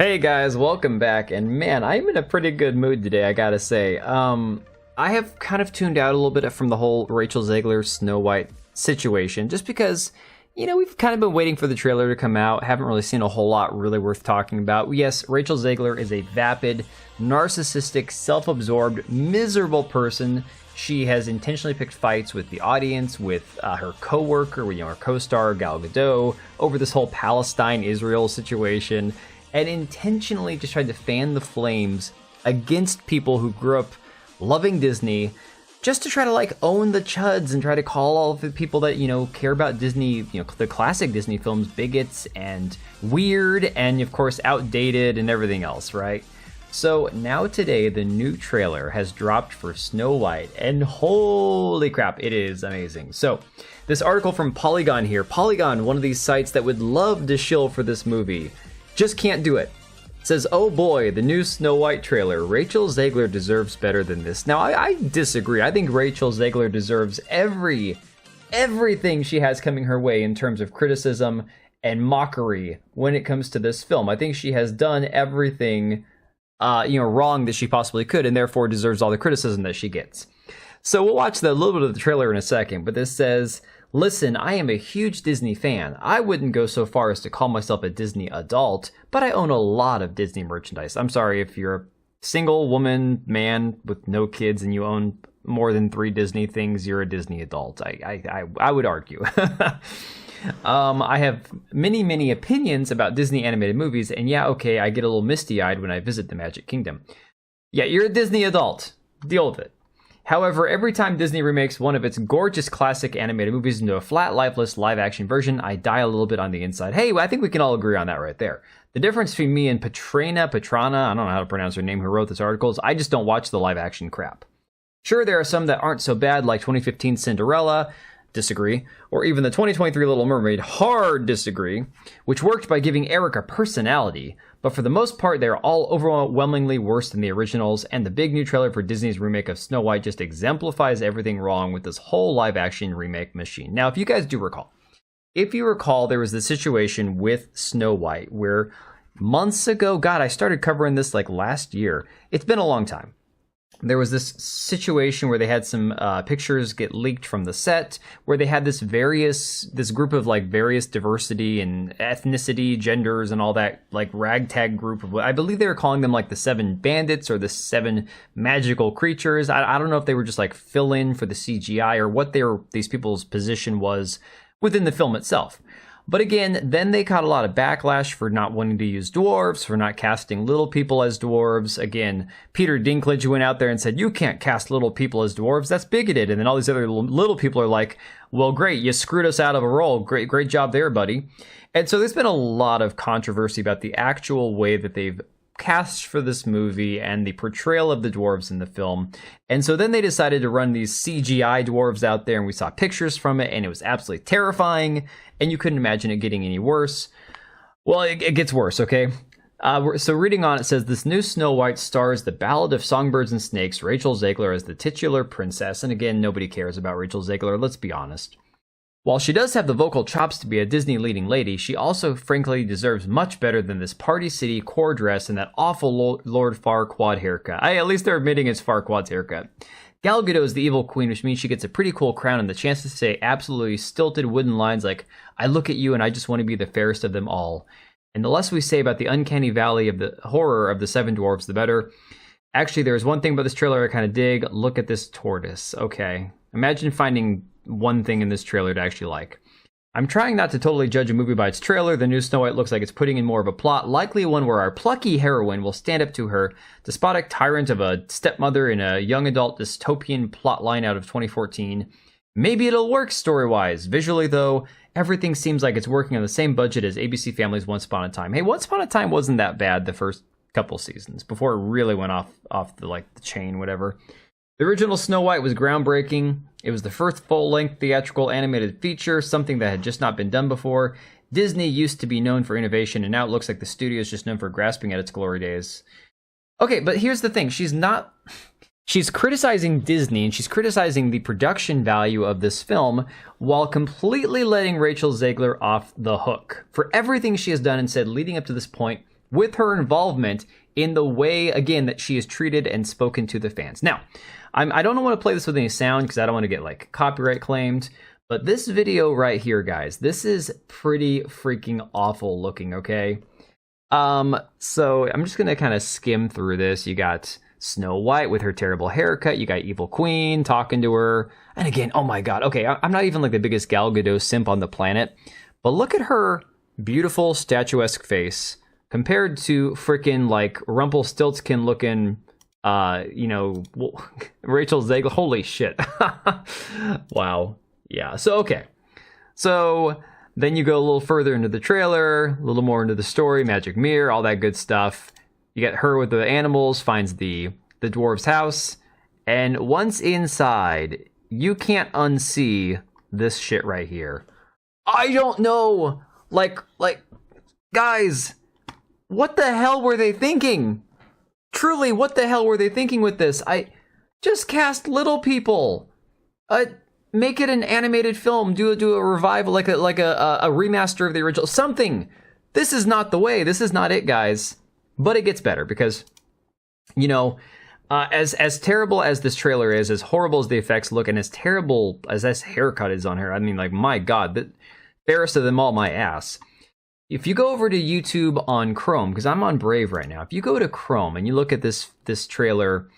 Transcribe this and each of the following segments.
Hey guys, welcome back, and man, I'm in a pretty good mood today, I gotta say. I have kind of tuned out a little bit from the whole Rachel Zegler Snow White situation, just because, you know, we've kind of been waiting for the trailer to come out, haven't really seen a whole lot really worth talking about. Yes, Rachel Zegler is a vapid, narcissistic, self-absorbed, miserable person. She has intentionally picked fights with the audience, with her co-worker, her co-star Gal Gadot, over this whole Palestine-Israel situation, and intentionally just tried to fan the flames against people who grew up loving Disney, just to try to like own the chuds and try to call all of the people that, you know, care about Disney, the classic Disney films, bigots and weird and of course outdated and everything else, right? So now today, the new trailer has dropped for Snow White, and holy crap, it is amazing. So this article from Polygon here, Polygon, one of these sites that would love to shill for this movie, just can't do it. It says, oh boy, the new Snow White trailer, Rachel Zegler deserves better than this. Now, I disagree. I think Rachel Zegler deserves everything she has coming her way in terms of criticism and mockery when it comes to this film. I think she has done everything wrong that she possibly could, and therefore deserves all the criticism that she gets. So we'll watch a little bit of the trailer in a second, but this says, listen, I am a huge Disney fan. I wouldn't go so far as to call myself a Disney adult, but I own a lot of Disney merchandise. I'm sorry if you're a single woman, man with no kids, and you own more than 3 Disney things, you're a Disney adult. I would argue. I have many opinions about Disney animated movies, and yeah, okay, I get a little misty-eyed when I visit the Magic Kingdom. Yeah, you're a Disney adult. Deal with it. However, every time Disney remakes one of its gorgeous classic animated movies into a flat, lifeless, live-action version, I die a little bit on the inside. Hey, I think we can all agree on that right there. The difference between me and Patrana, I don't know how to pronounce her name, who wrote this article, is I just don't watch the live-action crap. Sure, there are some that aren't so bad, like 2015 Cinderella, disagree, or even the 2023 Little Mermaid, hard disagree, which worked by giving Eric a personality, but for the most part they're all overwhelmingly worse than the originals, and the big new trailer for Disney's remake of Snow White just exemplifies everything wrong with this whole live-action remake machine. Now, if you guys do recall, there was this situation with Snow White where months ago, God, I started covering this like last year, it's been a long time. There was this situation where they had some pictures get leaked from the set, where they had this group of like various diversity and ethnicity, genders, and all that like ragtag group of, I believe they were calling them like the 7 bandits or the 7 magical creatures. I don't know if they were just like fill in for the CGI or what these people's position was within the film itself. But again, then they caught a lot of backlash for not wanting to use dwarves, for not casting little people as dwarves. Again, Peter Dinklage went out there and said, you can't cast little people as dwarves, that's bigoted. And then all these other little people are like, well, great, you screwed us out of a role. Great job there, buddy. And so there's been a lot of controversy about the actual way that they've cast for this movie and the portrayal of the dwarves in the film. And so then they decided to run these CGI dwarves out there, and we saw pictures from it, and it was absolutely terrifying, and you couldn't imagine it getting any worse. Well, it gets worse, okay? So reading on, it says, this new Snow White stars the Ballad of Songbirds and Snakes, Rachel Zegler as the titular princess. And again, nobody cares about Rachel Zegler, let's be honest. While she does have the vocal chops to be a Disney leading lady, she also frankly deserves much better than this Party City core dress and that awful Lord Farquaad haircut. At least they're admitting it's Farquaad's haircut. Gal Gadot is the evil queen, which means she gets a pretty cool crown and the chance to say absolutely stilted wooden lines like, I look at you and I just want to be the fairest of them all. And the less we say about the uncanny valley of the horror of the 7 dwarves, the better. Actually, there's one thing about this trailer I kind of dig. Look at this tortoise. Okay. Imagine finding one thing in this trailer to actually like. I'm trying not to totally judge a movie by its trailer. The new Snow White looks like it's putting in more of a plot, likely one where our plucky heroine will stand up to her despotic tyrant of a stepmother in a young adult dystopian plotline out of 2014. Maybe it'll work story-wise. Visually, though, everything seems like it's working on the same budget as ABC Family's Once Upon a Time. Hey, Once Upon a Time wasn't that bad the first couple seasons, before it really went off the chain, whatever. The original Snow White was groundbreaking. It was the first full-length theatrical animated feature, something that had just not been done before. Disney used to be known for innovation, and now it looks like the studio is just known for grasping at its glory days. Okay, but here's the thing. She's criticizing Disney, and she's criticizing the production value of this film, while completely letting Rachel Zegler off the hook for everything she has done and said leading up to this point with her involvement in the way, again, that she is treated and spoken to the fans. Now, I don't want to play this with any sound because I don't want to get like copyright claimed, but this video right here, guys, this is pretty freaking awful looking, okay? So I'm just gonna kind of skim through this. You got Snow White with her terrible haircut. You got Evil Queen talking to her. And again, oh my god, okay, I'm not even like the biggest Gal Gadot simp on the planet, but look at her beautiful statuesque face compared to freaking like Rumpelstiltskin looking, you know, Rachel Zegler. Holy shit. Wow. Yeah, so okay. So then you go a little further into the trailer, a little more into the story, magic mirror, all that good stuff. You get her with the animals, finds the dwarves' house, and once inside, you can't unsee this shit right here. I don't know, like, guys, what the hell were they thinking? Truly, what the hell were they thinking with this? I just cast little people. Make it an animated film. Do a revival, like a remaster of the original. Something. This is not the way. This is not it, guys. But it gets better because, you know, as terrible as this trailer is, as horrible as the effects look, and as terrible as this haircut is on her, I mean, like, my God, the fairest of them all, my ass. If you go over to YouTube on Chrome, because I'm on Brave right now, if you go to Chrome and you look at this trailer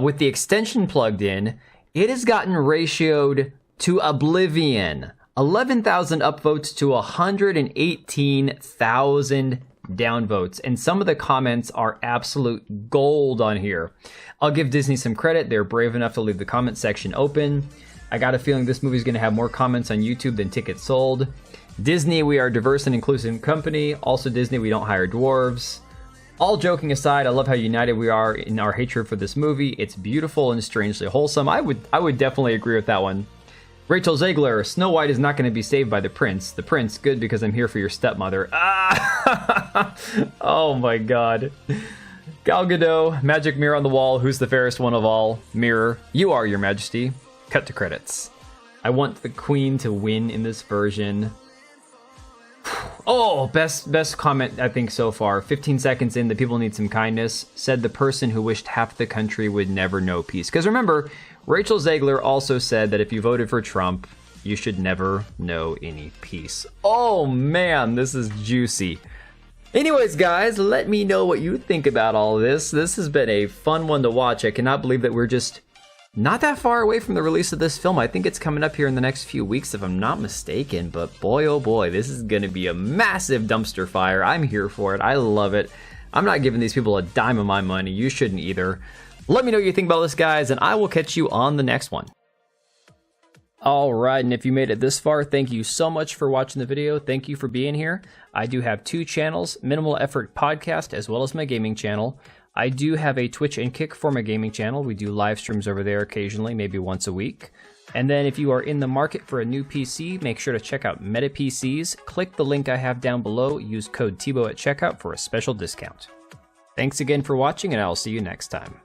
with the extension plugged in, it has gotten ratioed to oblivion. 11,000 upvotes to 118,000 downvotes. And some of the comments are absolute gold on here. I'll give Disney some credit. They're brave enough to leave the comment section open. I got a feeling this movie's going to have more comments on YouTube than tickets sold. Disney, we are a diverse and inclusive company. Also Disney, we don't hire dwarves. All joking aside, I love how united we are in our hatred for this movie. It's beautiful and strangely wholesome. I would definitely agree with that one. Rachel Zegler, Snow White is not going to be saved by the prince. The prince, good because I'm here for your stepmother. Ah! Oh my god. Gal Gadot, magic mirror on the wall. Who's the fairest one of all? Mirror, you are, your majesty. Cut to credits. I want the queen to win in this version. Oh, best comment I think so far. 15 seconds in, the people need some kindness. Said the person who wished half the country would never know peace. Because remember, Rachel Zegler also said that if you voted for Trump, you should never know any peace. Oh man, this is juicy. Anyways, guys, let me know what you think about all of this. This has been a fun one to watch. I cannot believe that we're just not that far away from the release of this film. I think it's coming up here in the next few weeks, if I'm not mistaken. But boy, oh boy, this is going to be a massive dumpster fire. I'm here for it. I love it. I'm not giving these people a dime of my money. You shouldn't either. Let me know what you think about this, guys, and I will catch you on the next one. Alright, and if you made it this far, thank you so much for watching the video. Thank you for being here. I do have two channels, Minimal Effort Podcast, as well as my gaming channel. I do have a Twitch and Kick for my gaming channel. We do live streams over there occasionally, maybe once a week. And then if you are in the market for a new PC, make sure to check out Meta PCs. Click the link I have down below. Use code TBO at checkout for a special discount. Thanks again for watching, and I'll see you next time.